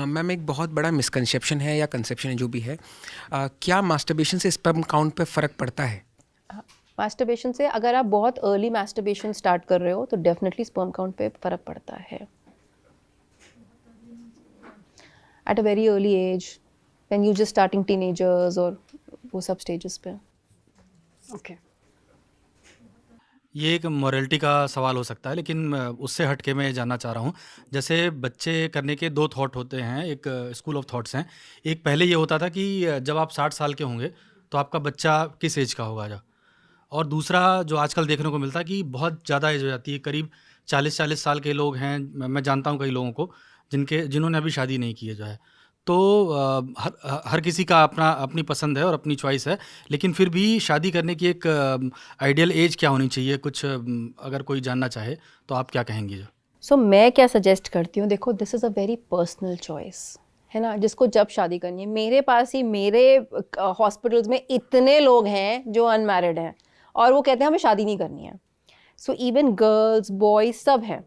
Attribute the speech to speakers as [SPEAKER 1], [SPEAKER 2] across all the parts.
[SPEAKER 1] Ma'am एक बहुत बड़ा मिसकंसेप्शन है या कंसेप्शन है जो भी है, क्या मास्टरबेशन से स्पर्म काउंट पे फ़र्क पड़ता है?
[SPEAKER 2] मास्टरबेशन से अगर आप बहुत अर्ली मास्टरबेशन स्टार्ट कर रहे हो तो डेफिनेटली स्पर्म काउंट पे फ़र्क पड़ता है। At a very early age when you just starting teenagers और वो सब स्टेजेस पे।
[SPEAKER 3] ओके।
[SPEAKER 4] ये एक मॉरलिटी का सवाल हो सकता है, लेकिन उससे हट के मैं ये जानना चाह रहा हूँ। जैसे बच्चे करने के 2 थॉट होते हैं, एक स्कूल ऑफ थॉट्स हैं। एक पहले ये होता था कि जब आप 60 साल के होंगे तो आपका बच्चा किस एज का होगा और दूसरा जो आजकल देखने को मिलता है कि बहुत ज़्यादा एज हो जाती है, करीब 40-40 साल के लोग हैं। मैं जानता हूँ कई लोगों को जिन्होंने अभी शादी नहीं की है। तो हर किसी का अपनी पसंद है और अपनी चॉइस है, लेकिन फिर भी शादी करने की एक आइडियल एज क्या होनी चाहिए, कुछ अगर कोई जानना चाहे तो आप क्या कहेंगी?
[SPEAKER 2] सो मैं क्या सजेस्ट करती हूँ, देखो this is a very personal choice है ना, जिसको जब शादी करनी है। मेरे पास ही मेरे हॉस्पिटल्स में इतने लोग हैं जो अनमैरिड हैं और वो कहते हैं हमें शादी नहीं करनी है। सो इवन गर्ल्स बॉयज़ सब हैं।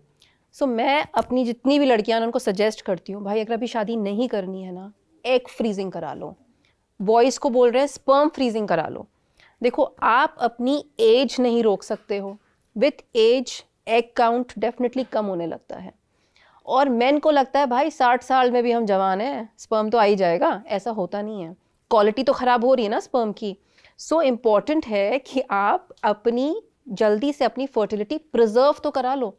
[SPEAKER 2] सो मैं अपनी जितनी भी लड़कियां उनको सजेस्ट करती हूँ, भाई अगर अभी शादी नहीं करनी है ना, एग फ्रीजिंग करा लो। बॉयज़ को बोल रहे हैं स्पर्म फ्रीजिंग करा लो। देखो आप अपनी एज नहीं रोक सकते हो, with age egg count definitely कम होने लगता है। और मेन को लगता है भाई 60 साल में भी हम जवान हैं, स्पर्म तो आ ही जाएगा। ऐसा होता नहीं है, क्वालिटी तो ख़राब हो रही है ना स्पर्म की। सो इम्पॉर्टेंट है कि आप अपनी जल्दी से अपनी फर्टिलिटी प्रिजर्व तो करा लो।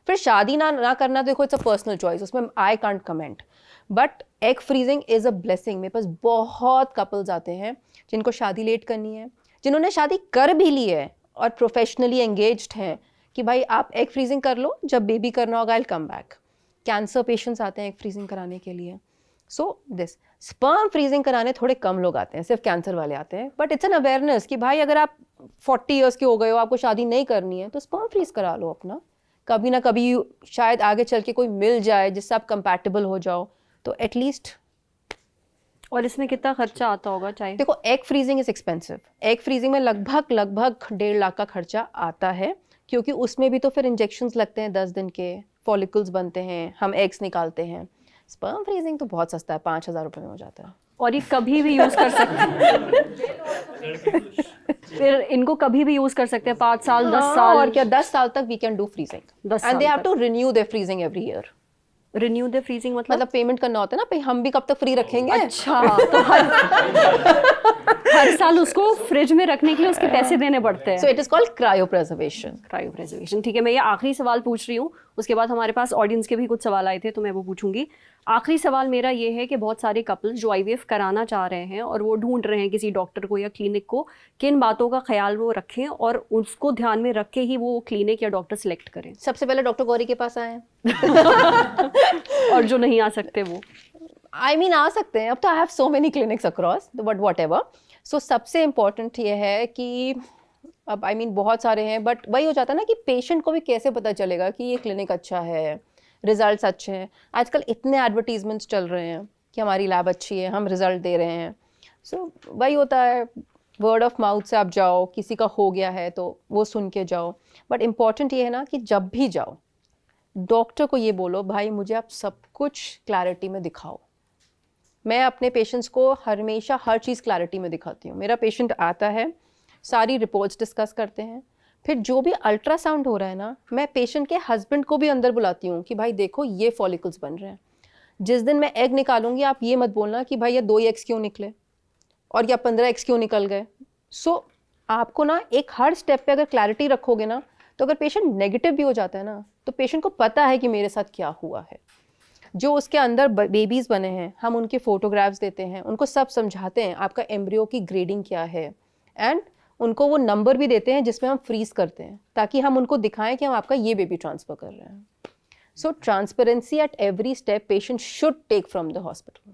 [SPEAKER 2] फिर शादी ना करना, देखो इट्स अ पर्सनल चॉइस, उसमें I can't comment. But egg freezing is a blessing. मेरे पास बहुत कपल्स आते हैं जिनको शादी लेट करनी है, जिन्होंने शादी कर भी ली है और प्रोफेशनली एंगेज्ड हैं कि भाई आप एग फ्रीजिंग कर लो, जब बेबी करना होगा I will come back. Cancer patients आते हैं एग फ्रीजिंग कराने के लिए। सो दिस स्पर्म फ्रीजिंग कराने थोड़े कम लोग आते हैं, सिर्फ कैंसर वाले आते हैं। बट इट्स एन अवेयरनेस कि भाई अगर आप 40 ईयर्स के हो गए हो, आपको शादी नहीं करनी है, तो स्पर्म फ्रीज करा लो अपना। कभी ना कभी शायद आगे चल के कोई मिल जाए जिससे आप कंपैटिबल हो जाओ, तो एटलीस्ट।
[SPEAKER 3] और इसमें कितना खर्चा आता होगा? चाहिए
[SPEAKER 2] देखो egg freezing is expensive. Egg freezing में लगभग 1.5 लाख का खर्चा आता है, क्योंकि उसमें भी तो फिर इंजेक्शंस लगते हैं 10 दिन के, फॉलिकल्स बनते हैं, हम एग्स निकालते हैं। स्पर्म फ्रीजिंग तो बहुत सस्ता है, 5,000 रुपये में हो जाता है।
[SPEAKER 3] और ये कभी भी यूज़ कर सकते हैं फिर इनको कभी भी यूज़ कर सकते हैं, 5 साल 10 साल
[SPEAKER 2] और क्या, 10 साल तक we can do freezing.
[SPEAKER 3] 10
[SPEAKER 2] and they have
[SPEAKER 3] साल
[SPEAKER 2] to renew their freezing every year.
[SPEAKER 3] Renew the freezing
[SPEAKER 2] मतलब पेमेंट करना होता है ना, भाई हम भी कब तक फ्री रखेंगे।
[SPEAKER 3] अच्छा, तो हर साल उसको फ्रिज में रखने के लिए उसके पैसे देने पड़ते हैं।
[SPEAKER 2] So it is called cryo preservation.
[SPEAKER 3] Cryo preservation, ठीक है। मैं ये आखिरी सवाल पूछ रही हूँ, उसके बाद हमारे पास ऑडियंस के भी कुछ सवाल आए थे तो मैं वो पूछूंगी। आखिरी सवाल मेरा ये है कि बहुत सारे कपल्स जो आईवीएफ कराना चाह रहे हैं और वो ढूंढ रहे हैं किसी डॉक्टर को या क्लिनिक को, किन बातों का ख्याल वो रखें और उसको ध्यान में रख के ही वो क्लिनिक या डॉक्टर सिलेक्ट करें?
[SPEAKER 2] सबसे पहले डॉक्टर गौरी के पास आए
[SPEAKER 3] और जो नहीं आ सकते वो
[SPEAKER 2] I mean आ सकते हैं, अब तो I have so many clinics across, but whatever. So सबसे इम्पॉर्टेंट ये है कि अब I mean बहुत सारे हैं, बट वही हो जाता है ना कि पेशेंट को भी कैसे पता चलेगा कि ये क्लिनिक अच्छा है, रिजल्ट्स अच्छे हैं। आजकल इतने एडवर्टीजमेंट्स चल रहे हैं कि हमारी लैब अच्छी है, हम रिजल्ट दे रहे हैं। सो वही होता है, वर्ड ऑफ माउथ से आप जाओ, किसी का हो गया है तो वो सुन के जाओ। बट इम्पॉर्टेंट ये है ना कि जब भी जाओ डॉक्टर को ये बोलो, भाई मुझे आप सब कुछ क्लैरिटी में दिखाओ। मैं अपने पेशेंट्स को हमेशा हर चीज़ क्लैरिटी में दिखाती हूँ। मेरा पेशेंट आता है, सारी रिपोर्ट्स डिस्कस करते हैं, फिर जो भी अल्ट्रासाउंड हो रहा है ना, मैं पेशेंट के हस्बैंड को भी अंदर बुलाती हूँ कि भाई देखो ये फॉलिकल्स बन रहे हैं। जिस दिन मैं एग निकालूंगी आप ये मत बोलना कि भाई ये 2 एग्स क्यों निकले और या 15 एग्स क्यों निकल गए। सो आपको ना एक हर स्टेप पे अगर क्लैरिटी रखोगे ना, तो अगर पेशेंट नेगेटिव भी हो जाता है ना, तो पेशेंट को पता है कि मेरे साथ क्या हुआ है। जो उसके अंदर बेबीज़ बने हैं, हम उनके फ़ोटोग्राफ्स देते हैं, उनको सब समझाते हैं आपका एम्ब्रियो की ग्रेडिंग क्या है, एंड उनको वो नंबर भी देते हैं जिसमें हम फ्रीज़ करते हैं, ताकि हम उनको दिखाएं कि हम आपका ये बेबी ट्रांसफ़र कर रहे हैं। So transparency at every step patient should take from the hospital.